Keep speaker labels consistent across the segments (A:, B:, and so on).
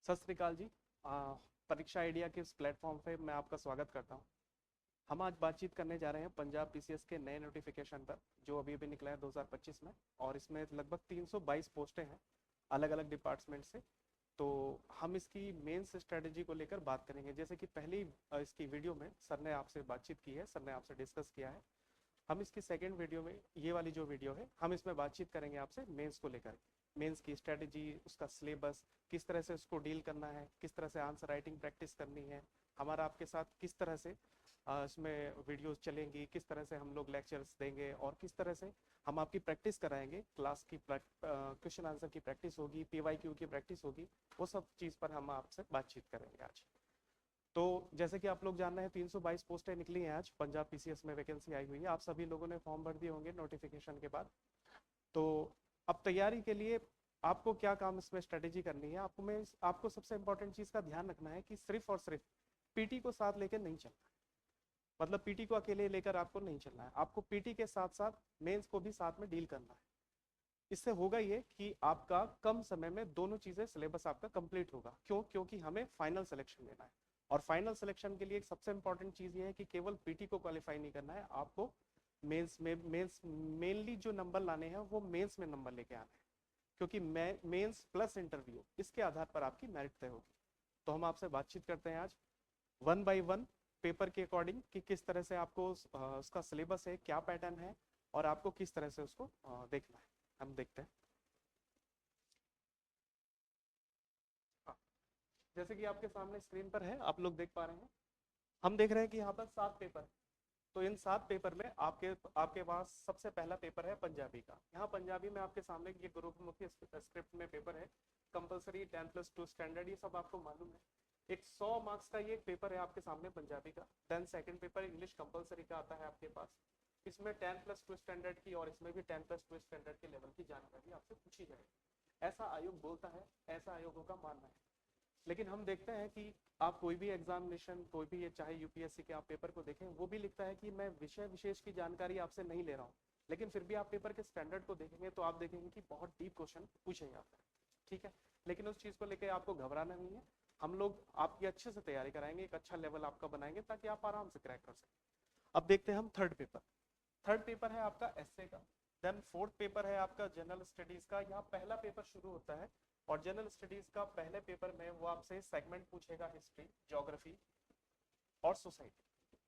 A: सत श्री अकाल जी। परीक्षा आइडिया के इस प्लेटफॉर्म पे मैं आपका स्वागत करता हूं। हम आज बातचीत करने जा रहे हैं पंजाब पीसीएस के नए नोटिफिकेशन पर, जो अभी अभी निकला है 2025 में, और इसमें लगभग 322 पोस्टें हैं अलग अलग डिपार्टमेंट से। तो हम इसकी मेंस स्ट्रेटेजी को लेकर बात करेंगे। जैसे कि पहली इसकी वीडियो में सर ने आपसे बातचीत की है, सर ने आपसे डिस्कस किया है। हम इसकी सेकेंड वीडियो में, ये वाली जो वीडियो है, हम इसमें बातचीत करेंगे आपसे मेंस को लेकर। मेंस की स्ट्रेटेजी, उसका सिलेबस, किस तरह से उसको डील करना है, किस तरह से आंसर राइटिंग प्रैक्टिस करनी है, हमारा आपके साथ किस तरह से इसमें वीडियोस चलेंगी, किस तरह से हम लोग लेक्चर्स देंगे, और किस तरह से हम आपकी प्रैक्टिस कराएंगे। क्लास की क्वेश्चन आंसर की प्रैक्टिस होगी, पीवाईक्यू की प्रैक्टिस होगी, वो सब चीज़ पर हम आपसे बातचीत करेंगे आज। तो जैसे कि आप लोग जान रहे हैं, 322 पोस्टें निकली हैं आज पंजाब पीसीएस में, वैकेंसी आई हुई है। आप सभी लोगों ने फॉर्म भर दिए होंगे नोटिफिकेशन के बाद। तो अब तैयारी के लिए आपको क्या काम इसमें स्ट्रेटेजी करनी है, आपको सबसे इंपॉर्टेंट चीज़ का ध्यान रखना है कि सिर्फ और सिर्फ पीटी को साथ लेकर नहीं चलना है। मतलब पीटी को अकेले लेकर आपको नहीं चलना है, आपको पीटी के साथ साथ मेंस को भी साथ में डील करना है। इससे होगा ये कि आपका कम समय में दोनों चीज़ें, सिलेबस आपका कंप्लीट होगा। क्यों? क्योंकि हमें फाइनल सिलेक्शन लेना है, और फाइनल सिलेक्शन के लिए एक सबसे इंपॉर्टेंट चीज़ ये है कि केवल पीटी को क्वालिफाई नहीं करना है, आपको मेंस मेनली जो नंबर लाने हैं वो मेंस में नंबर लेके आने हैं। क्योंकि मेंस प्लस इंटरव्यू, इसके आधार पर आपकी मेरिट तय होगी। तो हम आपसे बातचीत करते हैं आज वन बाय वन, पेपर के अकॉर्डिंग, कि किस तरह से आपको उसका सिलेबस है, क्या पैटर्न है, और आपको किस तरह से उसको देखना है। हम देखते हैं। हाँ, जैसे कि आपके सामने स्क्रीन पर है, आप लोग देख पा रहे हैं, हम देख रहे हैं कि यहाँ पर 7 पेपर है। तो इन 7 पेपर में आपके आपके पास सबसे पहला पेपर है पंजाबी का। यहाँ पंजाबी में आपके सामने ये गुरुमुखी स्क्रिप्ट में पेपर है, कंपलसरी 10+2 स्टैंडर्ड, ये सब आपको मालूम है। एक 100 मार्क्स का ये एक पेपर है आपके सामने पंजाबी का। Then second paper English compulsory का आता है आपके पास। इसमें 10+2 स्टैंडर्ड की, और इसमें भी 10+2 स्टैंडर्ड के लेवल की जानकारी आपसे पूछी जाएगी। ऐसा आयोग बोलता है, ऐसा आयोगों का मानना है। लेकिन हम देखते हैं कि आप कोई भी एग्जामिनेशन, कोई भी, ये चाहे यूपीएससी के आप पेपर को देखें, वो भी लिखता है कि मैं विषय विशेष की जानकारी आपसे नहीं ले रहा हूँ। लेकिन फिर भी आप पेपर के स्टैंडर्ड को देखेंगे तो आप देखेंगे कि बहुत डीप क्वेश्चन पूछे जाते हैं। ठीक है, लेकिन उस चीज़ को लेकर आपको घबराना नहीं है। हम लोग आपकी अच्छे से तैयारी कराएंगे, एक अच्छा लेवल आपका बनाएंगे, ताकि आप आराम से क्रैक कर सकें। अब देखते हैं हम थर्ड पेपर। थर्ड पेपर है आपका एसए का। देन फोर्थ पेपर है आपका जनरल स्टडीज का। यहाँ पहला पेपर शुरू होता है, और जनरल स्टडीज का पहले पेपर में वो आपसे सेगमेंट पूछेगा, हिस्ट्री, ज्योग्राफी और society.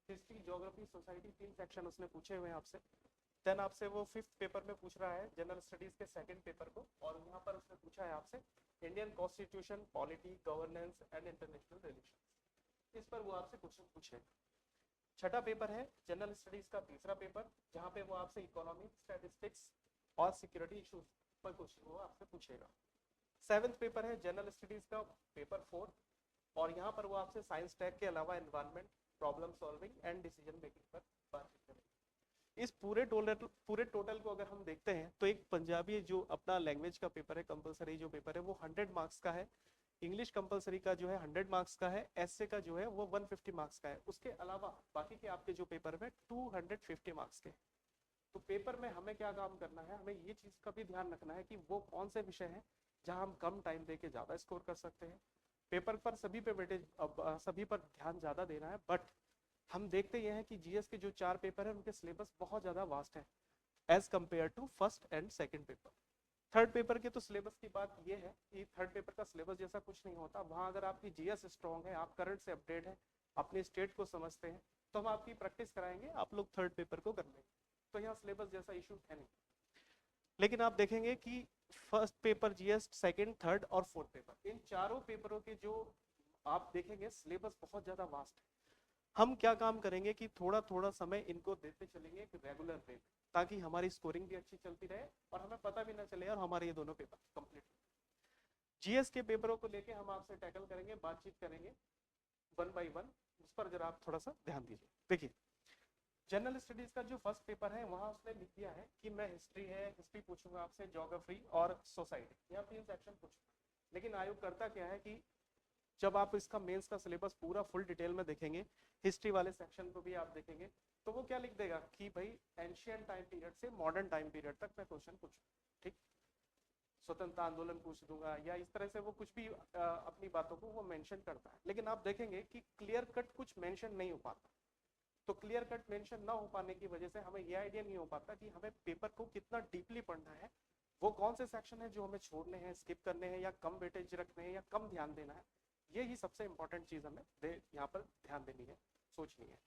A: History, geography, society, 3 section उसने पूछे हुए हैं आपसे। देन आपसे वो फिफ्थ पेपर में पूछ रहा है जनरल स्टडीज के सेकंड पेपर को, और यहाँ पर उसने पूछा है आपसे Indian constitution, polity, governance and international relation. इस पर वो आपसे क्वेश्चन पूछेगा। छठा पेपर है जनरल स्टडीज का तीसरा पेपर, जहाँ पे वो आपसे इकोनॉमिक, स्टैटिस्टिक्स और सिक्योरिटी इश्यूज पर क्वेश्चन वो आपसे पूछेगा। सेवेंथ पेपर है जनरल स्टडीज का पेपर 4, और यहाँ पर वो आपसे साइंस टैग के अलावा environment, problem solving and decision making पर बातचीत करेंगे। इस पूरे टोटल को अगर हम देखते हैं, तो एक पंजाबी जो अपना लैंग्वेज का पेपर है, कंपलसरी जो पेपर है, वो 100 मार्क्स का है। इंग्लिश कंपलसरी का जो है 100 मार्क्स का है। एसए का जो है वो 150 मार्क्स का है। उसके अलावा बाकी के आपके जो पेपर में 250 मार्क्स के। तो पेपर में हमें क्या काम करना है, हमें ये चीज़ का भी ध्यान रखना है कि वो कौन से विषय हैं जहां हम कम टाइम देके ज़्यादा स्कोर कर सकते हैं। पेपर पर सभी पे वेटेज, सभी पर ध्यान ज़्यादा देना है। बट हम देखते ये हैं कि जीएस के जो 4 पेपर हैं उनके सिलेबस बहुत ज़्यादा वास्ट है as compare to first and second paper. Third paper के तो सिलेबस की बात ये है कि थर्ड पेपर का सिलेबस जैसा कुछ नहीं होता। वहाँ अगर आपकी जीएस स्ट्रॉन्ग है, आप करंट से अपडेट है, अपने स्टेट को समझते हैं, तो हम आपकी प्रैक्टिस कराएंगे, आप लोग थर्ड पेपर को कर लेंगे। तो यहाँ सिलेबस जैसा इशू है नहीं। लेकिन आप देखेंगे कि first paper, GS, second, third और फोर्थ पेपर, इन चारों पेपरों के जो आप देखेंगे सिलेबस बहुत ज़्यादा वास्ट है। हम क्या काम करेंगे कि थोड़ा थोड़ा समय इनको देते चलेंगे एक रेगुलर वे में, ताकि हमारी स्कोरिंग भी अच्छी चलती रहे और हमें पता भी ना चले और हमारे ये दोनों पेपर कंप्लीट। जीएस के पेपरों को लेके हम आपसे टैकल करेंगे, बातचीत करेंगे वन बाय वन। उस पर जरा आप थोड़ा सा ध्यान दीजिए। देखिए, जनरल स्टडीज का जो फर्स्ट पेपर है, वहां उसने लिख दिया है कि मैं हिस्ट्री है, हिस्ट्री पूछूंगा आपसे, ज्योग्राफी और सोसाइटी, यहाँ 3 सेक्शन पूछूंगा। लेकिन आयोग करता क्या है कि जब आप इसका मेंस का सिलेबस पूरा फुल डिटेल में देखेंगे, हिस्ट्री वाले सेक्शन को भी आप देखेंगे, तो वो क्या लिख देगा कि भाई एंशियंट टाइम पीरियड से मॉडर्न टाइम पीरियड तक मैं क्वेश्चन पूछूं। ठीक, स्वतंत्रता आंदोलन पूछ दूंगा, या इस तरह से वो कुछ भी अपनी बातों को वो मेंशन करता है, लेकिन आप देखेंगे कि क्लियर कट कुछ मेंशन नहीं हो पाता। तो क्लियर कट मेंशन ना हो पाने की वजह से हमें ये आइडिया नहीं हो पाता कि हमें पेपर को कितना डीपली पढ़ना है, वो कौन से सेक्शन है जो हमें छोड़ने हैं, स्किप करने हैं, या कम वेटेज रखने हैं, या कम ध्यान देना है। ये ही सबसे इंपॉर्टेंट चीज हमें यहाँ पर ध्यान देनी है, सोचनी है।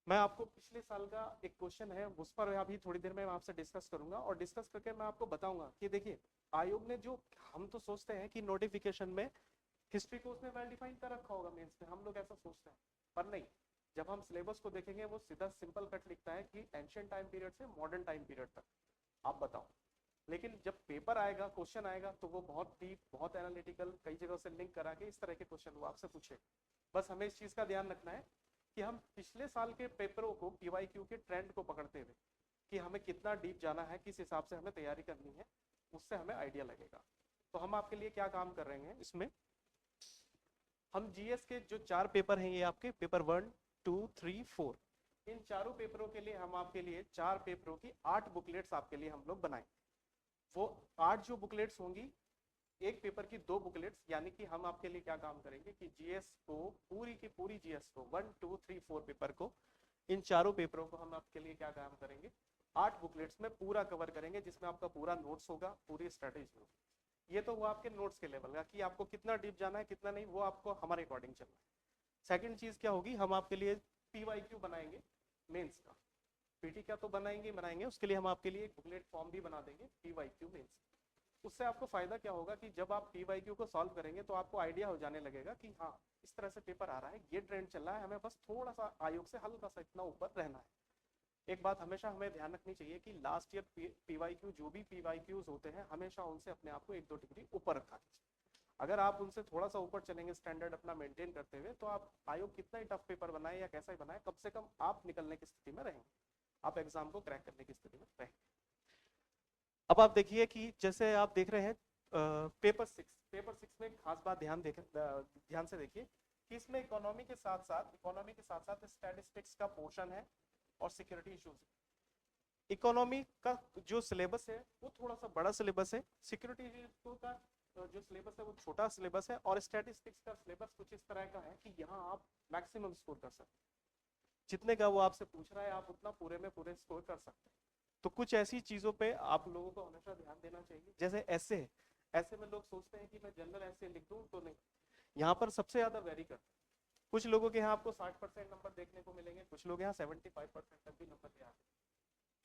A: मैं आपको पिछले साल का एक क्वेश्चन है उस पर अभी थोड़ी देर में मैं आपसे डिस्कस करूंगा, और डिस्कस करके मैं आपको बताऊंगा कि देखिए आयोग ने जो, हम तो सोचते हैं कि नोटिफिकेशन में हिस्ट्री को उसने वेल डिफाइन कर रखा होगा मेंस में, हम लोग ऐसा सोचते हैं, पर नहीं। जब हम सिलेबस को देखेंगे वो सीधा सिंपल कट लिखता है कि एंशियंट टाइम पीरियड से मॉडर्न टाइम पीरियड तक। आप बताओ, लेकिन जब पेपर आएगा, क्वेश्चन आएगा, तो वो बहुत डीप, बहुत एनालिटिकल, कई जगह से लिंक करा के इस तरह के क्वेश्चन वो आपसे पूछे। बस हमें इस चीज का ध्यान रखना है कि हम पिछले साल के पेपरों को, पीवाईक्यू के ट्रेंड को पकड़ते हुए, कि हमें कितना डीप जाना है, किस हिसाब से हमें तैयारी करनी है, उससे हमें आइडिया लगेगा। तो हम आपके लिए क्या काम कर रहे हैं इसमें, हम जीएस के जो 4 पेपर हैं, ये आपके पेपर 1, 2, 3, 4, इन चारों पेपरों के लिए हम आपके लिए 4 पेपरों की 8 बुकलेट्स आपके लिए हम लोग बनाएंगे। वो 8 जो बुकलेट्स होंगी, एक पेपर की 2 बुकलेट्स, यानी कि हम आपके लिए क्या काम करेंगे कि जीएस को, पूरी की पूरी जीएस को, 1, 2, 3, 4 पेपर को, इन चारों पेपरों को हम आपके लिए क्या काम करेंगे, 8 बुकलेट्स में पूरा कवर करेंगे, जिसमें आपका पूरा नोट्स होगा, पूरी स्ट्रेटेजी होगी। ये तो हुआ आपके नोट्स के लेवल का कि आपको कितना डीप जाना है, कितना नहीं, वो आपको हमारे अकॉर्डिंग चलना है। सेकंड चीज क्या होगी, हम आपके लिए पीवाईक्यू बनाएंगे मेंस का। पीटी का तो बनाएंगे, उसके लिए हम आपके लिए एक बुकलेट फॉर्म भी बना देंगे पीवाईक्यू मेंस। उससे आपको फायदा क्या होगा कि जब आप पीवाईक्यू को सॉल्व करेंगे तो आपको आइडिया हो जाने लगेगा कि हाँ, इस तरह से पेपर आ रहा है, ये ट्रेंड चल रहा है, हमें बस थोड़ा सा आयोग से हल्का सा इतना ऊपर रहना है। एक बात हमेशा हमें ध्यान रखनी चाहिए कि लास्ट ईयर पीवाईक्यू, जो भी पीवाईक्यूज होते हैं, हमेशा उनसे अपने आप को 1-2 डिग्री ऊपर रखा कीजिए। अगर आप उनसे थोड़ा सा ऊपर चलेंगे स्टैंडर्ड अपना मेंटेन करते हुए, तो आप आयोग कितना ही टफ पेपर बनाए या कैसा ही बनाए, कम से कम आप निकलने की स्थिति में रहेंगे, आप एग्जाम को क्रैक करने की स्थिति में रहेंगे। अब आप देखिए कि जैसे आप देख रहे हैं पेपर 6 में खास बात ध्यान से देखिए कि इसमें इकोनॉमी के साथ साथ स्टैटिस्टिक्स का पोर्शन है और सिक्योरिटी इश्यूज। इकोनॉमी का जो सिलेबस है वो थोड़ा सा बड़ा सिलेबस है, सिक्योरिटी का जो सिलेबस है वो छोटा सिलेबस है, और स्टैटिस्टिक्स का सिलेबस कुछ इस तरह का है कि यहाँ आप मैक्सिमम स्कोर कर सकते हैं, जितने का वो आपसे पूछ रहा है आप उतना पूरे में पूरे स्कोर कर सकते हैं। तो कुछ ऐसी चीजों पे आप लोगों को हमेशा ध्यान देना चाहिए। जैसे ऐसे में लोग सोचते हैं कि मैं जनरल ऐसे लिख दूं, तो नहीं, यहाँ पर सबसे ज्यादा वेरी करता है। कुछ लोगों के यहाँ आपको 60% नंबर देखने को मिलेंगे, कुछ लोग यहाँ 75% तक भी नंबर ले आते हैं।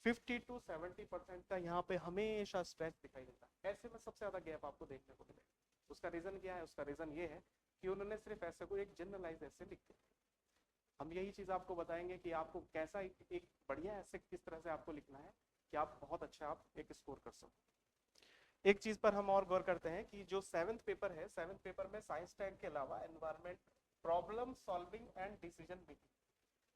A: 50 to 70% का यहाँ पे हमेशा स्ट्रेच दिखाई देता है। ऐसे में सबसे ज्यादा गैप आपको देखने को मिलेगा। उसका रीजन क्या है, उसका रीजन ये है कि उन्होंने सिर्फ ऐसे को एक जनरलाइज ऐसे लिख दिया। हम यही चीज आपको बताएंगे कि आपको कैसा एक बढ़िया ऐसे किस तरह से आपको लिखना है कि आप बहुत अच्छा आप एक स्कोर कर सको। एक चीज पर हम और गौर करते हैं कि जो 7th पेपर है, 7th पेपर में साइंस टैग के अलावा environment, problem solving and decision making,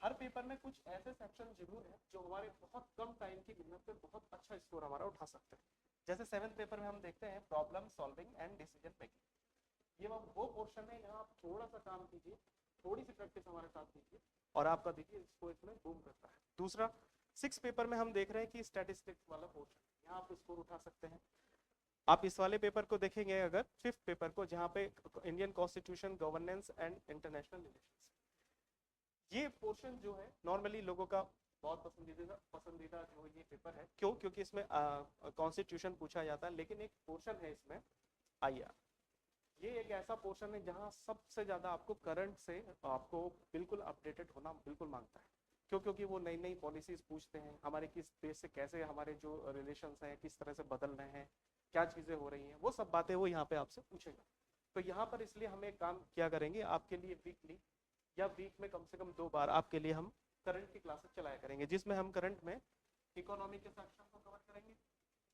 A: her paper में कुछ ऐसे सेक्शन जरूर है जो हमारे बहुत कम टाइम की मेहनत पे बहुत अच्छा स्कोर हमारा उठा सकते हैं। जैसे 7th पेपर में हम देखते हैं problem solving and decision making, ये वो पोर्शन है, यहाँ आप थोड़ा सा काम कीजिए, थोड़ी सी प्रैक्टिस हमारे साथ कीजिए, और आपका देखिए इसको इसमें बूम करता है। दूसरा 6 पेपर में हम देख रहे हैं कि स्टैटिस्टिक्स वाला पोर्शन, यहाँ आप स्कोर उठा सकते हैं। आप इस वाले पेपर को देखेंगे अगर 5th पेपर को, जहाँ पे Indian constitution, governance and international relations, ये पोर्शन जो है नॉर्मली लोगों का बहुत पसंदीदा जो ये पेपर है। क्यों? क्योंकि इसमें कॉन्स्टिट्यूशन पूछा जाता है, लेकिन एक पोर्शन है इसमें आईआर। ये एक ऐसा पोर्शन है जहां सबसे ज्यादा आपको करंट से आपको बिल्कुल अपडेटेड होना बिल्कुल मांगता है। क्यों? क्योंकि वो नई नई पॉलिसीज पूछते हैं, हमारे किस देश से कैसे हमारे जो रिलेशंस हैं किस तरह से बदल रहे हैं, क्या चीजें हो रही हैं, वो सब बातें वो यहाँ पे आपसे पूछेगा। तो यहाँ पर इसलिए हम एक काम क्या करेंगे, आपके लिए वीकली या वीक में कम से कम 2 बार आपके लिए हम करंट की क्लासेस चलाया करेंगे, जिसमें हम करंट में इकोनॉमी के सेक्शन को कवर करेंगे,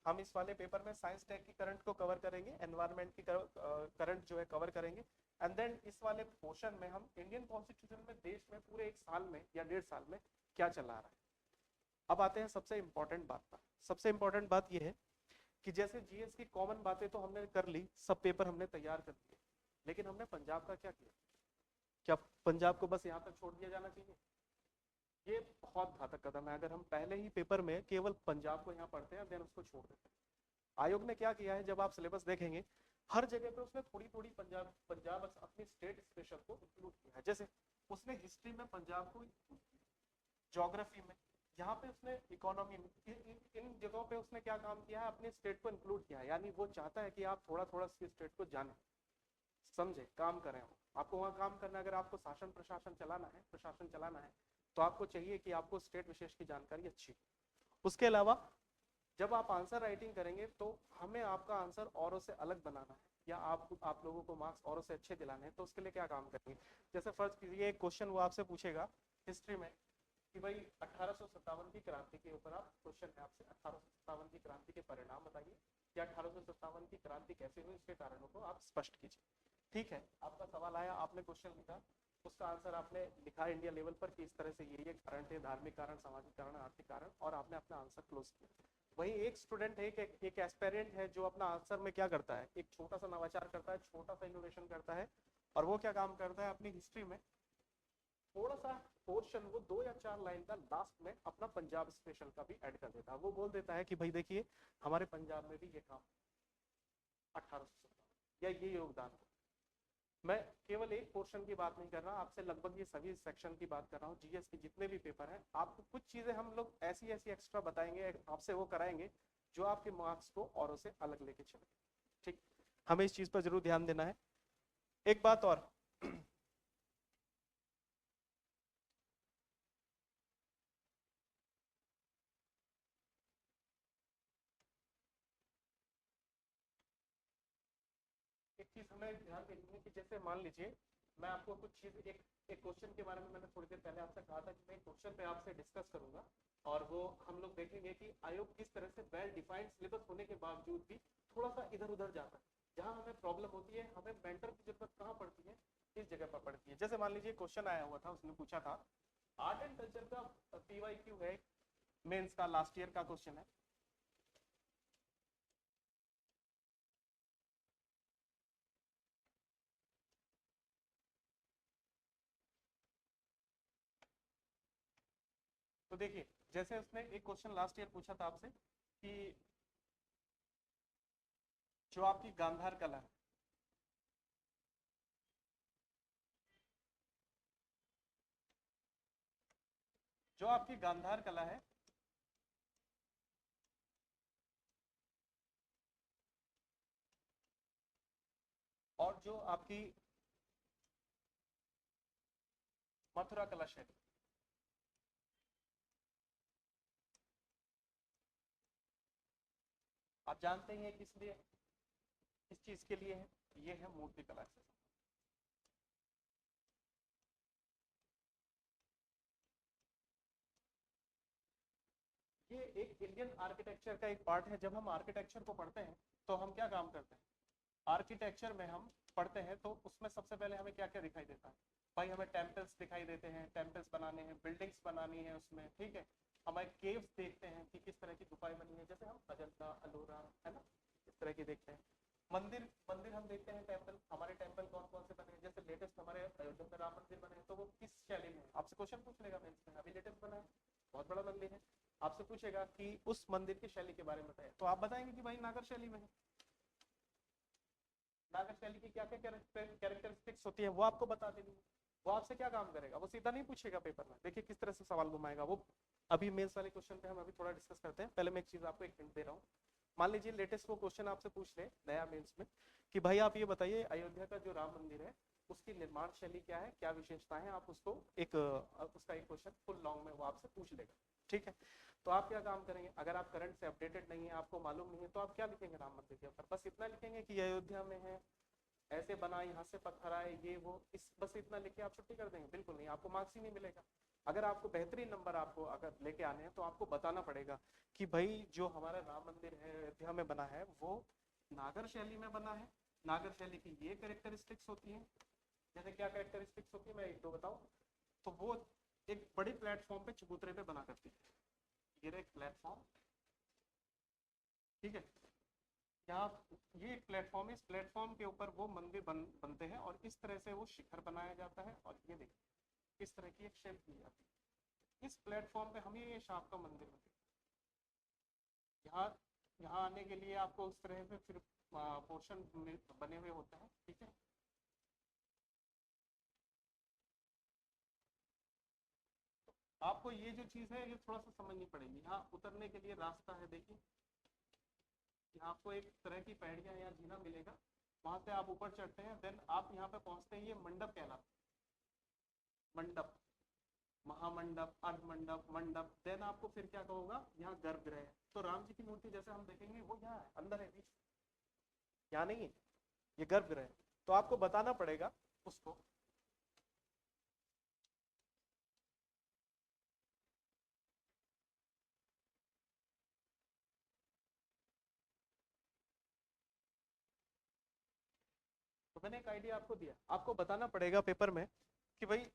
A: हम इस वाले पेपर में साइंस टेक की करंट को कवर करेंगे, एनवायरनमेंट की करंट जो है कवर करेंगे, एंड देन इस वाले पोर्शन में हम इंडियन कॉन्स्टिट्यूशन में देश में पूरे 1 साल में या 1.5 साल में क्या चला रहा है। अब आते हैं सबसे इंपॉर्टेंट बात पर। सबसे इंपॉर्टेंट बात यह है कि जैसे जीएस की कॉमन बातें तो हमने कर ली, सब पेपर हमने तैयार कर दिए, लेकिन हमने पंजाब का क्या किया? क्या पंजाब को बस यहाँ तक छोड़ दिया जाना चाहिए? ये बहुत घातक कदम है। अगर हम पहले ही पेपर में केवल पंजाब को यहाँ पढ़ते हैं देन उसको छोड़ देते हैं, आयोग ने क्या किया है, जब आप सिलेबस देखेंगे हर जगह पे उसने थोड़ी थोड़ी पंजाब पंजाब अपनी स्टेट स्पेशल को इंक्लूड किया है। जैसे उसने हिस्ट्री में पंजाब को, ज्योग्राफी में, यहाँ पे उसने इकोनॉमी में, इन जगहों पे उसने क्या काम किया है, अपने स्टेट को इंक्लूड किया है। यानी वो चाहता है कि आप थोड़ा थोड़ा स्टेट को जाने, समझे, काम करें। आपको वहाँ काम करना है, अगर आपको शासन प्रशासन चलाना है, प्रशासन चलाना है, तो आपको चाहिए कि आपको स्टेट विशेष की जानकारी अच्छी। उसके अलावा जब आप आंसर राइटिंग करेंगे तो हमें आपका आंसर औरों से अलग बनाना है, या आप लोगों को मार्क्स औरों से अच्छे दिलाने हैं, तो उसके लिए क्या काम करेंगे। जैसे फर्ज कीजिए एक क्वेश्चन वो आपसे पूछेगा हिस्ट्री में कि भाई 1857 की क्रांति के ऊपर आप क्वेश्चन है आपसे, 1857 की क्रांति के परिणाम बताइए, या 1857 की क्रांति कैसे हुई उसके कारणों को आप स्पष्ट कीजिए। ठीक है, आपका सवाल आया, आपने क्वेश्चन लिखा, उसका आंसर आपने लिखा इंडिया लेवल पर कि इस तरह से ये कारण थे, धार्मिक कारण, सामाजिक कारण, आर्थिक कारण, और आपने अपना आंसर क्लोज किया। वही एक स्टूडेंट है, एक एस्पेरेंट है जो अपना आंसर में क्या करता है, एक छोटा सा नवाचार करता है, छोटा सा इनोवेशन करता है, और वो क्या काम करता है, अपनी हिस्ट्री में थोड़ा सा पोर्शन वो 2 या 4 लाइन का लास्ट में अपना पंजाब स्पेशल का भी ऐड कर देता है। वो बोल देता है कि भाई देखिए हमारे पंजाब में भी ये काम 1857 या ये योगदान। मैं केवल एक पोर्शन की बात नहीं कर रहा, आपसे लगभग ये सभी सेक्शन की बात कर रहा हूँ। जीएस के जितने भी पेपर हैं, आपको कुछ चीजें हम लोग ऐसी ऐसी एक्स्ट्रा बताएंगे, आपसे वो कराएंगे जो आपके मार्क्स को औरों से अलग लेके चले। ठीक, हमें इस चीज पर जरूर ध्यान देना है। एक बात और, एक चीज हमें ध्यान देनी है कि जैसे मान लीजिए मैं आपको कुछ चीज एक क्वेश्चन के बारे में मैंने थोड़ी देर पहले आपसे कहा था कि मैं क्वेश्चन पे आपसे डिस्कस करूंगा, और वो हम लोग देखेंगे कि आयोग किस तरह से वेल डिफाइंड सिलेबस होने के बावजूद भी थोड़ा सा इधर उधर जाता है। जहां हमें प्रॉब्लम होती है, हमें मेंटर की जरूरत कहाँ पड़ती है, इस जगह पर पड़ती है। जैसे मान लीजिए क्वेश्चन आया हुआ था, उसने पूछा था आर्ट एंड कल्चर का PYQ है, मेंस का लास्ट ईयर का क्वेश्चन है। तो देखिए जैसे उसने एक क्वेश्चन लास्ट ईयर पूछा था आपसे कि जो आपकी गांधार कला है, जो आपकी गांधार कला है, और जो आपकी मथुरा कला शैली, आप जानते हैं किस लिए, किस चीज के लिए है, ये है मूर्ति कला से। ये एक इंडियन आर्किटेक्चर का एक पार्ट है। जब हम आर्किटेक्चर को पढ़ते हैं तो हम क्या काम करते हैं, आर्किटेक्चर में हम पढ़ते हैं तो उसमें सबसे पहले हमें क्या क्या दिखाई देता है, भाई हमें टेम्पल्स दिखाई देते हैं, टेम्पल्स बनाने हैं, बिल्डिंग्स बनानी है उसमें, ठीक है, हमें केव्स देखते हैं कि किस तरह की गुफाएं बनी है, जैसे हम अजंता अलोरा है ना, इस तरह की देखते हैं। मंदिर मंदिर हम देखते हैं, टेम्पल, हमारे टेम्पल कौन कौन से बने हैं, जैसे लेटेस्ट हमारे अयोध्या में राम मंदिर बने हैं, तो वो किस शैली में है, आपसे क्वेश्चन पूछ लेगा मेंस में, अभी लेटेस्ट बना है, बहुत बड़ा मंदिर है, आपसे पूछेगा कि उस मंदिर की शैली के बारे में बताए, तो आप बताएंगे कि भाई नागर शैली में है। नागर शैली की क्या क्या कैरेक्टरिस्टिक्स होती है वो आपको बता देनी है। वो आपसे क्या काम करेगा, वो सीधा नहीं पूछेगा पेपर में, देखिए किस तरह से सवाल घुमाएगा वो। अभी मेंस वाले क्वेश्चन पे हम अभी थोड़ा डिस्कस करते हैं, पहले मैं एक चीज आपको एक हिंट दे रहा हूँ। मान लीजिए लेटेस्ट वो क्वेश्चन आपसे पूछ ले नया मेंस में कि भाई आप ये बताइए अयोध्या का जो राम मंदिर है उसकी निर्माण शैली क्या है, क्या विशेषताएं हैं, आप उसको एक उसका एक क्वेश्चन फुल लॉन्ग में वो आपसे पूछ लेगा। ठीक है, तो आप क्या काम करेंगे, अगर आप करंट से अपडेटेड नहीं है, आपको मालूम नहीं है, तो आप क्या लिखेंगे राम मंदिर के ऊपर, बस इतना लिखेंगे कि अयोध्या में है, ऐसे बना, यहाँ से पत्थर आए, ये वो, इस बस इतना लिख के आप छुट्टी कर देंगे, बिल्कुल नहीं, आपको मार्क्स ही नहीं मिलेगा। अगर आपको बेहतरीन नंबर आपको अगर लेके आने हैं तो आपको बताना पड़ेगा कि भाई जो हमारा राम मंदिर है अयोध्या में बना है वो नागर शैली में बना है, नागर शैली की ये कैरेक्टरिस्टिक्स होती हैं। जैसे क्या कैरेक्टरिस्टिक्स होती है, मैं एक दो बताऊं, तो वो एक बड़ी प्लेटफॉर्म पे चबूतरे पे बना करती है, ये एक प्लेटफॉर्म, ठीक है, यहाँ ये एक प्लेटफॉर्म है, इस प्लेटफॉर्म के ऊपर वो मंदिर बनते हैं, और इस तरह से वो शिखर बनाया जाता है, और ये देखिए इस तरह की एक शेप दी जाती है। इस प्लेटफॉर्म पे हम ये शाम का मंदिर में यहाँ यहाँ आने के लिए आपको उस तरह से फिर पोर्शन बने हुए होते हैं, ठीक है। आपको ये जो चीज़ है ये थोड़ा सा समझनी पड़ेगी। यहाँ उतरने के लिए रास्ता है, देखिए यहाँ आपको एक तरह की पैड़ियाँ या जीना मिलेगा, वहां से आप ऊपर चढ़ते हैं, देन आप यहाँ पे पहुंचते हैं, ये मंडप कहलाता है, मंडप, महामंडप, अर्धमंडप, मंडप। देन आपको फिर क्या होगा, यहाँ गर्भगृह है। तो राम जी की मूर्ति जैसे हम देखेंगे वो यहाँ है, अंदर है, बीच, यहाँ नहीं है, ये गर्भगृह है। तो आपको बताना पड़ेगा उसको। तो मैंने एक आइडिया आपको दिया, आपको बताना पड़ेगा पेपर में कि भाई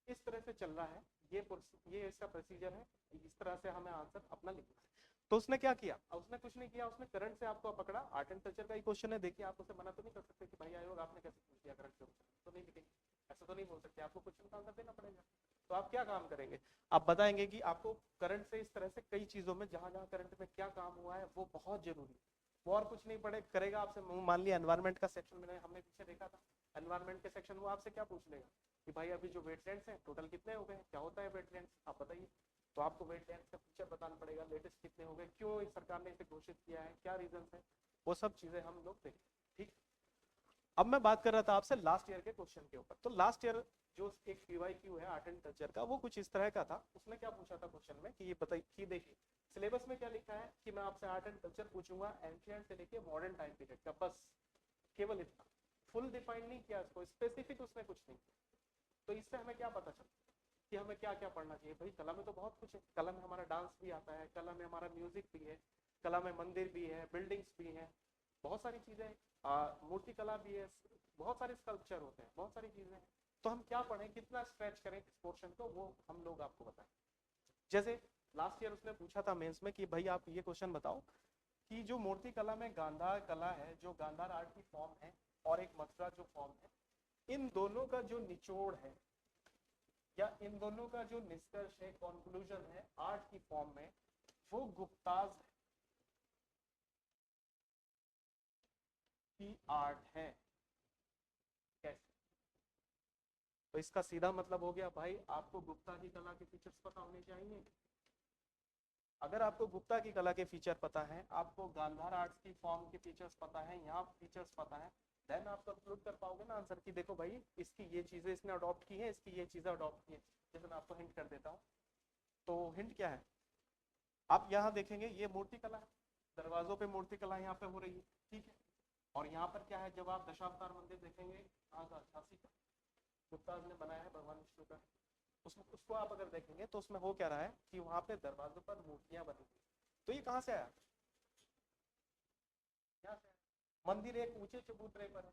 A: इस तरह से चल रहा है, ये इसका प्रोसीजर है, इस तरह से हमें आंसर अपना लिखना है। तो उसने क्या किया, उसने कुछ नहीं किया, उसने करंट से आपको पकड़ा। आर्ट एंड कल्चर का ही क्वेश्चन है, देखिए आप उसे मना तो नहीं कर सकते कि भाई आयोग आपने कैसे पूछ दिया करंट से, तो नहीं लिखेंगे, ऐसा तो नहीं बोल सकते, आपको क्वेश्चन का आंसर देना पड़ेगा। तो आप क्या काम करेंगे, आप बताएंगे कि आपको करंट से इस तरह से कई चीजों में जहां जहां करंट में क्या काम हुआ है वो बहुत जरूरी है, वो और कुछ नहीं पड़े करेगा आपसे। मान लिया एनवायरमेंट का सेक्शन में हमने पीछे देखा था, एनवायरमेंट के सेक्शन में आपसे क्या पूछ लेगा कि भाई अभी जो वेटलैंड्स हैं टोटल कितने हो गए, क्या होता है वेटलैंड्स, आप बताइए। तो आपको वेटलैंड्स का फीचर बताना पड़ेगा, लेटेस्ट कितने हो गए, क्यों इस सरकार ने इसे घोषित किया है, क्या रीजन है, वो सब चीजें हम लोग देखें, ठीक। अब मैं बात कर रहा था आपसे लास्ट ईयर के क्वेश्चन के ऊपर। तो लास्ट ईयर जो एक पीवाईक्यू है आर्ट एंड कल्चर का, वो कुछ इस तरह का था। उसने क्या पूछा था क्वेश्चन में कि ये बताइए कि देखिए सिलेबस में क्या लिखा है कि मैं आपसे आर्ट एंड कल्चर पूछूंगा एंशिएंट से लेके मॉडर्न टाइम पीरियड का, बस केवल इतना, फुल डिफाइन नहीं किया इसको, स्पेसिफिक उसने कुछ नहीं। तो इससे हमें क्या पता चलता कि हमें क्या क्या पढ़ना चाहिए। भाई कला में तो बहुत कुछ है, कला में हमारा डांस भी आता है, कला में हमारा म्यूजिक भी है, कला में मंदिर भी है, बिल्डिंग्स भी हैं, बहुत सारी चीजें, मूर्ति कला भी है, बहुत सारे स्कल्पचर होते हैं, बहुत सारी चीजें हैं। तो हम क्या पढ़ें, कितना स्ट्रेच करें इस पोर्शन को, वो हम लोग आपको बताएं। जैसे लास्ट ईयर उसने पूछा था मेंस में कि भाई आप ये क्वेश्चन बताओ कि जो मूर्ति कला में गांधार कला है, जो गांधार आर्ट की फॉर्म है, और एक मथुरा जो फॉर्म है, इन दोनों का जो निचोड़ है या इन दोनों का जो निष्कर्ष है, कंक्लूजन है आर्ट की फॉर्म में, वो गुप्ताज की आर्ट है। कैसे, तो इसका सीधा मतलब हो गया भाई आपको गुप्ता की कला के फीचर्स पता होने चाहिए। अगर आपको गुप्ता की कला के फीचर पता है, आपको गांधार आर्ट्स की फॉर्म के फीचर्स पता है, यहाँ फीचर्स पता है, देन आप कंक्लूड कर पाओगे ना आंसर की देखो भाई इसकी ये चीजें इसने अडॉप्ट की है, इसकी ये चीजें अडॉप्ट की है। जैसे मैं आपको हिंट कर देता हूँ, तो हिंट क्या है, आप यहाँ देखेंगे ये मूर्ति कला है, दरवाजों पे मूर्ति कला यहाँ पे हो रही है, ठीक है। और यहाँ पर क्या है, जब आप दशावतार मंदिर देखेंगे, कहाँ का, झांसी का, गुप्ता ने बनाया है भगवान विष्णु का, उसमें उसको आप अगर देखेंगे तो उसमें हो क्या रहा है कि वहां पे दरवाजों पर मूर्तियां बनी हुई। तो ये कहाँ से आया, यहाँ से आया। मंदिर एक ऊंचे चबूतरे पर है,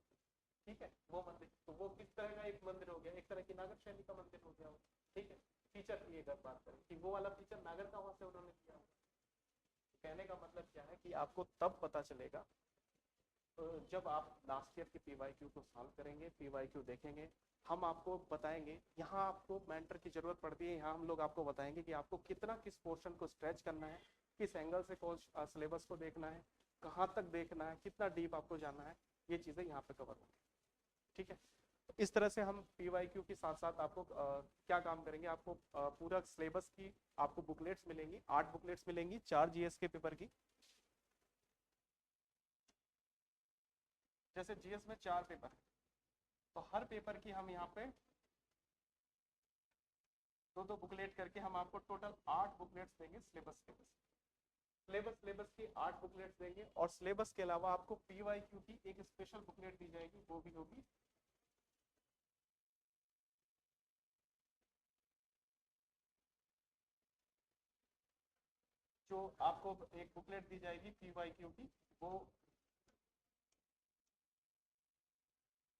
A: ठीक है, वो मंदिर, तो वो किस तरह का एक मंदिर हो गया, एक तरह की नागर शैली का मंदिर हो गया, ठीक है। फीचर की अगर बात करें कि वो वाला फीचर नागर का वहां से उन्होंने किया। कहने का मतलब क्या है कि आपको तब पता चलेगा जब आप लास्ट ईयर के पीवाईक्यू को सॉल्व करेंगे, पीवाईक्यू देखेंगे, हम आपको बताएंगे। यहाँ आपको मेंटर की जरूरत पड़ती है, यहाँ हम लोग आपको बताएंगे कि आपको कितना किस पोर्शन को स्ट्रेच करना है, किस एंगल से सिलेबस को देखना है, कहाँ तक देखना है, कितना डीप आपको जाना है, ये चीजें यहाँ पे कवर होंगी, ठीक है। तो इस तरह से हम पीवाईक्यू के साथ साथ आपको क्या काम करेंगे, आपको पूरा सिलेबस की आपको बुकलेट्स मिलेंगी, 8 बुकलेट्स मिलेंगी, 4 जीएस के पेपर की। जैसे जीएस में 4 पेपर है, तो हर पेपर की हम यहाँ पे 2-2 बुकलेट करके हम आपको टोटल 8 बुकलेट्स देंगे सिलेबस के, सिलेबस की 8 बुकलेट्स देंगे। और सिलेबस के अलावा आपको पीवाईक्यू की एक स्पेशल बुकलेट दी जाएगी, वो भी होगी जो आपको एक बुकलेट दी जाएगी पीवाईक्यू की, वो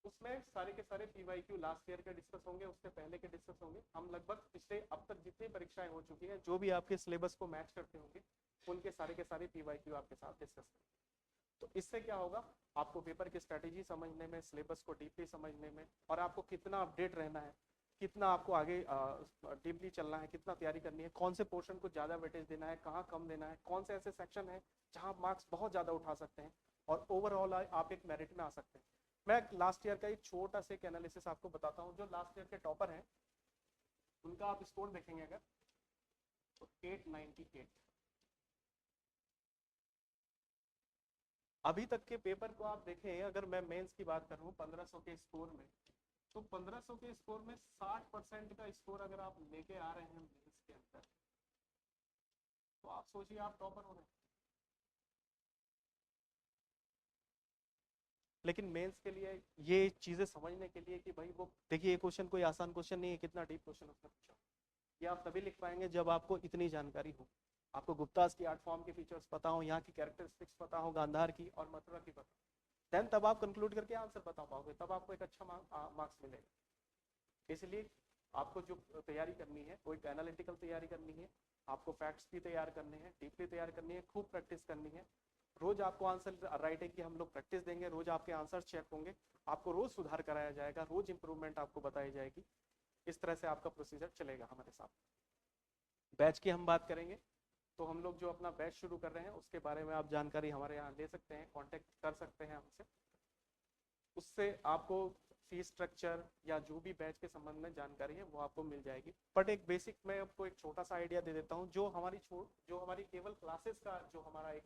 A: उसमें सारे के सारे पीवाईक्यू लास्ट ईयर के डिस्कस होंगे, उससे पहले के डिस्कस होंगे। हम लगभग पिछले अब तक जितनी परीक्षाएं हो चुकी हैं जो भी आपके सिलेबस को मैच करते होंगे, उनके सारे के सारे पीवाईक्यू आपके साथ डिस्कस करेंगे। तो इससे क्या होगा, आपको पेपर की स्ट्रेटेजी समझने में, सिलेबस को डीपली समझने में, और आपको कितना अपडेट रहना है, कितना आपको आगे डीपली चलना है, कितना तैयारी करनी है, कौन से पोर्शन को ज़्यादा वेटेज देना है, कहाँ कम देना है, कौन से ऐसे सेक्शन है जहाँ मार्क्स बहुत ज़्यादा उठा सकते हैं और ओवरऑल आप एक मेरिट में आ सकते हैं। मैं लास्ट ईयर का एक छोटा सा एक एनालिसिस आपको बताता हूँ। जो लास्ट ईयर के टॉपर हैं उनका आप स्कोर देखेंगे अगर तो 898। अभी तक के पेपर को आप देखें, अगर मैं मेंस की बात करूं 1500 के स्कोर में, तो 1500 के स्कोर में 60% का स्कोर अगर आप लेके आ रहे हैं मेंस के अंदर, तो आप सोचिए आप टॉपर हो रहे हैं। लेकिन मेंस के लिए ये चीजें समझने के लिए कि भाई वो देखिए, ये क्वेश्चन कोई आसान क्वेश्चन नहीं है, कितना डीप क्वेश्चन उसने पूछा। ये आप तभी लिख पाएंगे जब आपको इतनी जानकारी हो, आपको गुप्तास की आर्ट फॉर्म के फीचर्स पता हो, यहाँ की कैरेक्टरिस्टिक्स पता हो, गांधार की और मथुरा की पता, देन तब आप कंक्लूड करके आंसर बता पाओगे, तब आपको एक अच्छा मार्क्स मिलेगा। इसलिए आपको जो तैयारी करनी है वो एक एनालिटिकल तैयारी करनी है, आपको फैक्ट्स भी तैयार करने हैं, डीपली तैयार करनी है, खूब प्रैक्टिस करनी है। रोज आपको आंसर राइटिंग की हम लोग प्रैक्टिस देंगे, रोज आपके आंसर चेक होंगे, आपको रोज सुधार कराया जाएगा, रोज इंप्रूवमेंट आपको बताई जाएगी। इस तरह से आपका प्रोसीजर चलेगा हमारे साथ। बैच की हम बात करेंगे तो हम लोग जो अपना बैच शुरू कर रहे हैं उसके बारे में आप जानकारी हमारे यहाँ ले सकते हैं, कांटेक्ट कर सकते हैं हमसे। उससे आपको फीस स्ट्रक्चर या जो भी बैच के संबंध में जानकारी है वो आपको मिल जाएगी। बट एक बेसिक मैं आपको एक छोटा सा आइडिया दे देता हूँ। जो हमारी केवल क्लासेस का जो हमारा एक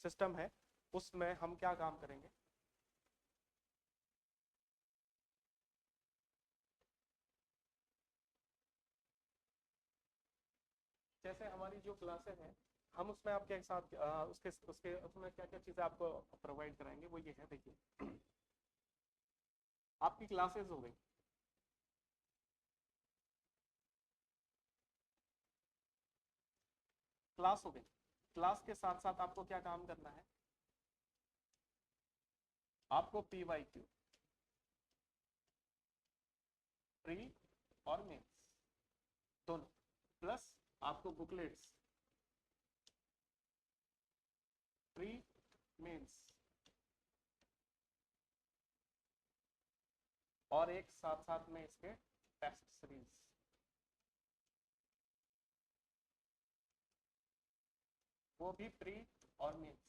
A: सिस्टम है उसमें हम क्या काम करेंगे। जैसे हमारी जो क्लासेस हैं हम उसमें आपके साथ उसके उसके उसमें क्या क्या चीज़ें आपको प्रोवाइड कराएंगे वो ये है। देखिए, आपकी क्लासेस हो गई, क्लास हो गई, क्लास के साथ साथ आपको क्या काम करना है, आपको PYQ प्री और मेंस दोनों, प्लस आपको बुकलेट्स प्री मेंस और एक साथ साथ में इसके टेस्ट सीरीज, वो भी प्री और मेंस।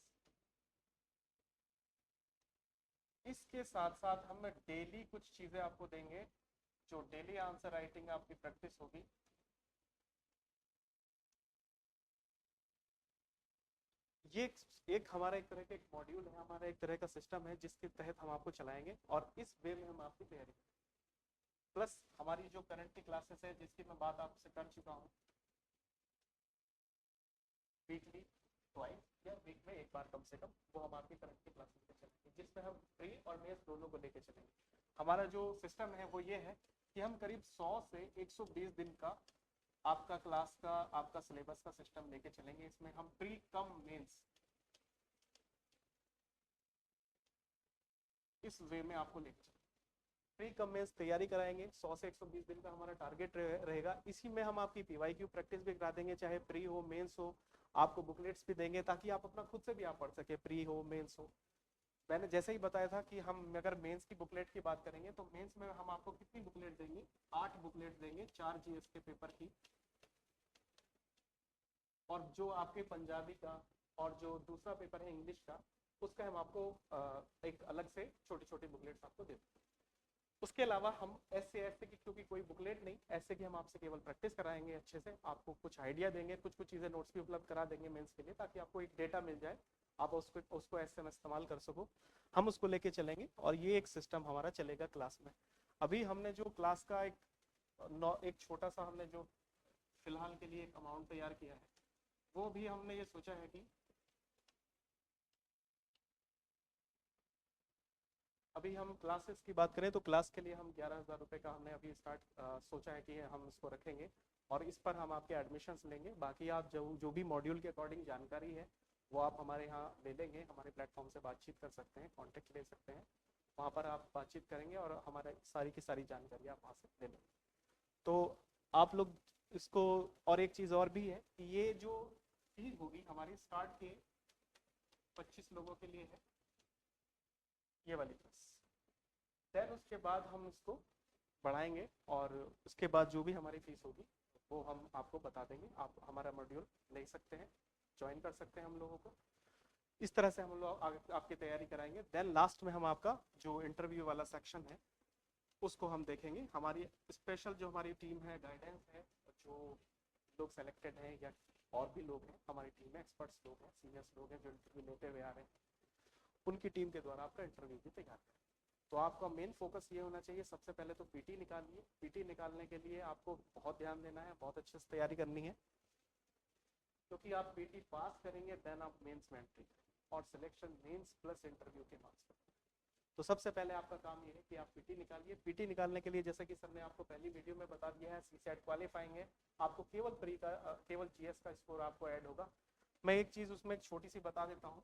A: इसके साथ साथ हम डेली कुछ चीजें आपको देंगे, जो डेली आंसर राइटिंग आपकी प्रैक्टिस होगी। ये एक हमारा एक तरह का एक मॉड्यूल है, हमारा एक तरह का सिस्टम है जिसके तहत हम आपको चलाएंगे और इस वे में हम आपकी तैयारी करेंगे। प्लस हमारी जो करंट की क्लासेस है जिसकी मैं बात आपसे कर चुका हूँ, वीकली ट्वाइस या वीक में एक बार कम से कम, वो हम आपकी करंट की क्लासेस में चलेंगे जिसमें हम प्री और मेंस दोनों को लेके चलेंगे। हमारा जो सिस्टम है वो ये है कि हम करीब 100 से 120 दिन का आपका क्लास का आपका सिलेबस का सिस्टम लेके चलेंगे। इसमें हम प्री कम मेंस इस वे में आपको लेके चलेंगे। प्री कम मेंस तैयारी कराएंगे, 100 से 120 दिन का हमारा टारगेट रहेगा। इसी में हम आपकी PYQ प्रैक्टिस भी करा देंगे, चाहे प्री हो मेंस हो, आपको बुकलेट्स भी देंगे ताकि आप अपना खुद से भी आप पढ़ सके, प्री हो मेंस हो। मैंने जैसे ही बताया था कि हम अगर मेंस की बुकलेट की बात करेंगे तो मेंस में हम आपको कितनी बुकलेट देंगे, 8 बुकलेट देंगे, 4 GS के पेपर की, और जो आपके पंजाबी का और जो दूसरा पेपर है इंग्लिश का उसका हम आपको एक अलग से छोटी छोटी बुकलेट्स आपको दे देंगे। उसके अलावा हम ऐसे की क्योंकि कोई बुकलेट नहीं, ऐसे की हम आपसे केवल प्रैक्टिस कराएंगे, अच्छे से आपको कुछ आइडिया देंगे, कुछ कुछ चीज़ें नोट्स भी उपलब्ध करा देंगे मेंस के लिए, ताकि आपको एक डेटा मिल जाए, आप उसको ऐसे में इस्तेमाल कर सको। हम उसको लेके चलेंगे और ये एक सिस्टम हमारा चलेगा क्लास में। अभी हमने जो क्लास का एक छोटा सा हमने जो फिलहाल के लिए एक अमाउंट तैयार किया है, वो भी हमने ये सोचा है कि अभी हम क्लासेस की बात करें तो क्लास के लिए हम 11,000 रुपये का हमने अभी सोचा है कि हम इसको रखेंगे और इस पर हम आपके एडमिशन्स लेंगे। बाकी आप जो भी मॉड्यूल के अकॉर्डिंग जानकारी है वो आप हमारे यहाँ ले लेंगे, हमारे प्लेटफॉर्म से बातचीत कर सकते हैं, कॉन्टेक्ट ले सकते हैं, वहाँ पर आप बातचीत करेंगे और हमारे सारी की सारी जानकारी आप वहाँ से ले लेंगे। तो आप लोग इसको, और एक चीज़ और भी है कि ये जो फीस होगी हमारी स्टार्ट के 25 लोगों के लिए है, ये वाली फीस। देन उसके बाद हम इसको बढ़ाएंगे और उसके बाद जो भी हमारी फीस होगी वो हम आपको बता देंगे। आप हमारा मॉड्यूल ले सकते हैं, ज्वाइन कर सकते हैं हम लोगों को। इस तरह से हम लोग आपकी तैयारी कराएंगे। देन लास्ट में हम आपका जो इंटरव्यू वाला सेक्शन है उसको हम देखेंगे। हमारी स्पेशल जो हमारी टीम है, गाइडेंस है, जो लोग सेलेक्टेड हैं या और भी लोग हैं हमारी टीम में, एक्सपर्ट्स लोग हैं, सीनियर्स लोग हैं जो इंटरव्यू लेते हुए आ रहे हैं, उनकी टीम के द्वारा आपका इंटरव्यू भी तैयार करें। तो आपका मेन फोकस ये होना चाहिए, सबसे पहले तो पीटी निकालिए। पीटी निकालने के लिए आपको बहुत ध्यान देना है, बहुत अच्छे से तैयारी करनी है, क्योंकि आप पीटी पास करेंगे देन आप मेंस में एंट्री और सिलेक्शन मेंस प्लस इंटरव्यू के मार्क्स। तो सबसे पहले आपका काम ये है कि आप पीटी निकालिए। पीटी निकालने के लिए जैसे कि सर ने आपको पहली वीडियो में बता दिया है, सीसेट क्वालिफाइंग है, आपको केवल प्री का केवल जीएस का स्कोर आपको ऐड होगा। मैं एक चीज उसमें छोटी सी बता देता हूँ।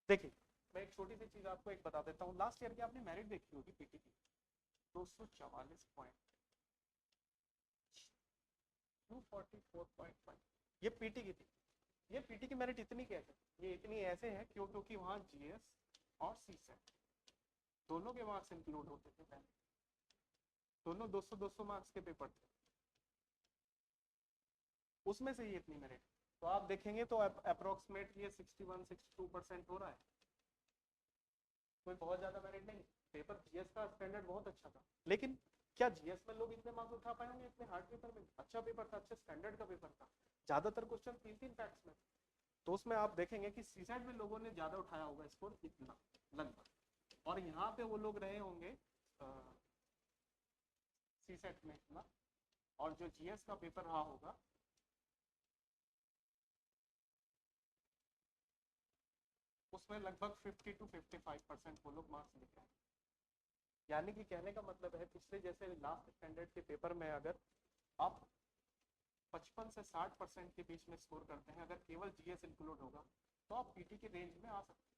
A: देखिए, मैं एक छोटी सी चीज आपको एक बता देता हूँ। लास्ट ईयर की आपने मेरिट देखी होगी पीटी की, 244 पॉइंट, 244.5, ये पीटी की थी। ये पीटी की मेरिट इतनी कैसे, ये इतनी ऐसे है क्योंकि वहाँ जीएस और सीसेट दोनों के मार्क्स इंक्लूड होते थे पहले, दोनों 200-200 मार्क्स के पेपर थे, उसमें से ही इतनी मेरिट। तो आप देखेंगे तो अप्रोक्सीमेटली 61-62% हो रहा है, कोई बहुत ज्यादा मेरिट नहीं। पेपर जीएस का स्टैंडर्ड बहुत अच्छा था, लेकिन क्या जीएस में लोग इतने मार्क्स उठा पाएंगे इतने हार्ड पेपर में? अच्छा पेपर था, अच्छे स्टैंडर्ड का पेपर था, ज्यादातर क्वेश्चन 3-3 फैक्ट्स में, तो उसमें आप देखेंगे कि सीसेट में लोगों ने ज्यादा उठाया होगा स्कोर इतना लगभग, और यहाँ पे वो लोग रहे होंगे सीसेट में इतना, और जो जीएस का पेपर रहा होगा उसमें लगभग 50-55% वो लोग मार्क्स लेके आए। यानी कि कहने का मतलब है पिछले जैसे लास्ट स्टैंडर्ड के पेपर में अगर आप 55 से 60% के बीच में स्कोर करते हैं, अगर केवल जीएस इंक्लूड होगा तो आप पीटी के रेंज में आ सकते हैं।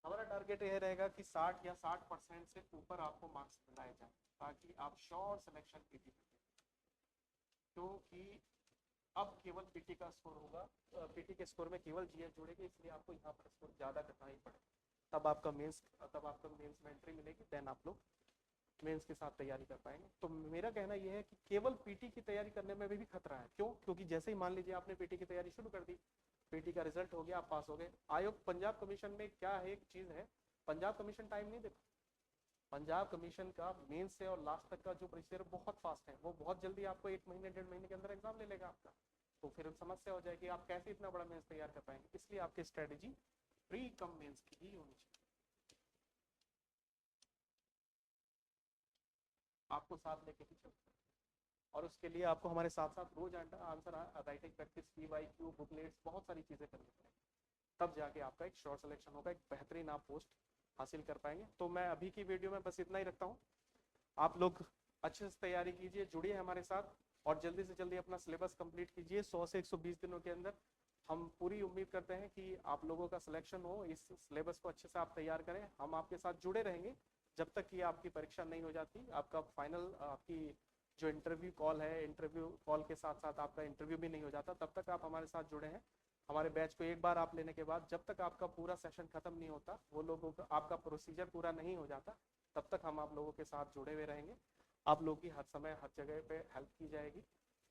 A: हमारा टारगेट यह रहेगा कि 60 या 60% से ऊपर आपको मार्क्स दिलाए जाए ताकि आप श्योर सिलेक्शन पीटी करें, क्योंकि अब केवल पीटी का स्कोर होगा, पीटी के स्कोर में केवल जीएस जुड़ेगी, इसलिए आपको यहाँ पर स्कोर ज़्यादा करना ही पड़ेगा, तब आपका मेंस में एंट्री मिलेगी, देन आप लोग मेंस के साथ तैयारी कर पाएंगे। तो मेरा कहना यह है कि केवल पीटी की तैयारी करने में भी खतरा है। क्यों? क्योंकि जैसे ही मान लीजिए आपने पीटी की तैयारी शुरू कर दी, पीटी का रिजल्ट हो गया, आप पास हो गए, आयोग पंजाब कमीशन में क्या है, एक चीज है, पंजाब कमीशन टाइम नहीं देता। पंजाब कमीशन का मेन से और लास्ट तक का जो प्रोसीजर बहुत फास्ट है, वो बहुत जल्दी आपको 1 महीने 1.5 महीने के अंदर एग्जाम ले लेगा आपका, तो फिर समस्या हो जाएगी, आप कैसे इतना बड़ा मेंस तैयार कर पाएंगे। इसलिए आपकी स्ट्रेटेजी प्री कम मेंस की ही होनी चाहिए, आपको साथ लेके ही चलते हैं। और उसके लिए आपको हमारे साथ साथ रोज answer writing practice, PYQ, booklets, बहुत सारी चीजें करनी पड़ेंगी, तब जाके आपका एक श्योर सिलेक्शन होगा, एक बेहतरीन आप पोस्ट हासिल कर पाएंगे। तो मैं अभी की वीडियो में बस इतना ही रखता हूँ। आप लोग अच्छे से तैयारी कीजिए, जुड़िए हमारे साथ और जल्दी से जल्दी अपना सिलेबस कंप्लीट कीजिए। 100 से 120 दिनों के अंदर हम पूरी उम्मीद करते हैं कि आप लोगों का सिलेक्शन हो। इस सिलेबस को अच्छे से आप तैयार करें, हम आपके साथ जुड़े रहेंगे जब तक कि आपकी परीक्षा नहीं हो जाती, आपका फाइनल आपकी जो इंटरव्यू कॉल है, इंटरव्यू कॉल के साथ साथ आपका इंटरव्यू भी नहीं हो जाता, तब तक आप हमारे साथ जुड़े हैं। हमारे बैच को एक बार आप लेने के बाद जब तक आपका पूरा सेशन खत्म नहीं होता, वो लोगों का आपका प्रोसीजर पूरा नहीं हो जाता, तब तक हम आप लोगों के साथ जुड़े हुए रहेंगे। आप लोगों की हर समय हर जगह पे हेल्प की जाएगी,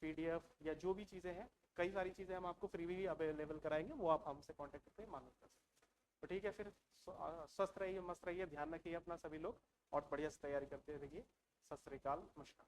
A: पीडीएफ या जो भी चीज़ें हैं, कई सारी चीज़ें हम आपको फ्री भी अवेलेबल कराएंगे, वो आप हमसे कॉन्टेक्ट करके मालूम कर सकते हैं। तो ठीक है, फिर स्वस्थ रहिए, मस्त रहिए, ध्यान रखिए अपना सभी लोग और बढ़िया से तैयारी करते रहिए। सत श्री अकाल, नमस्कार।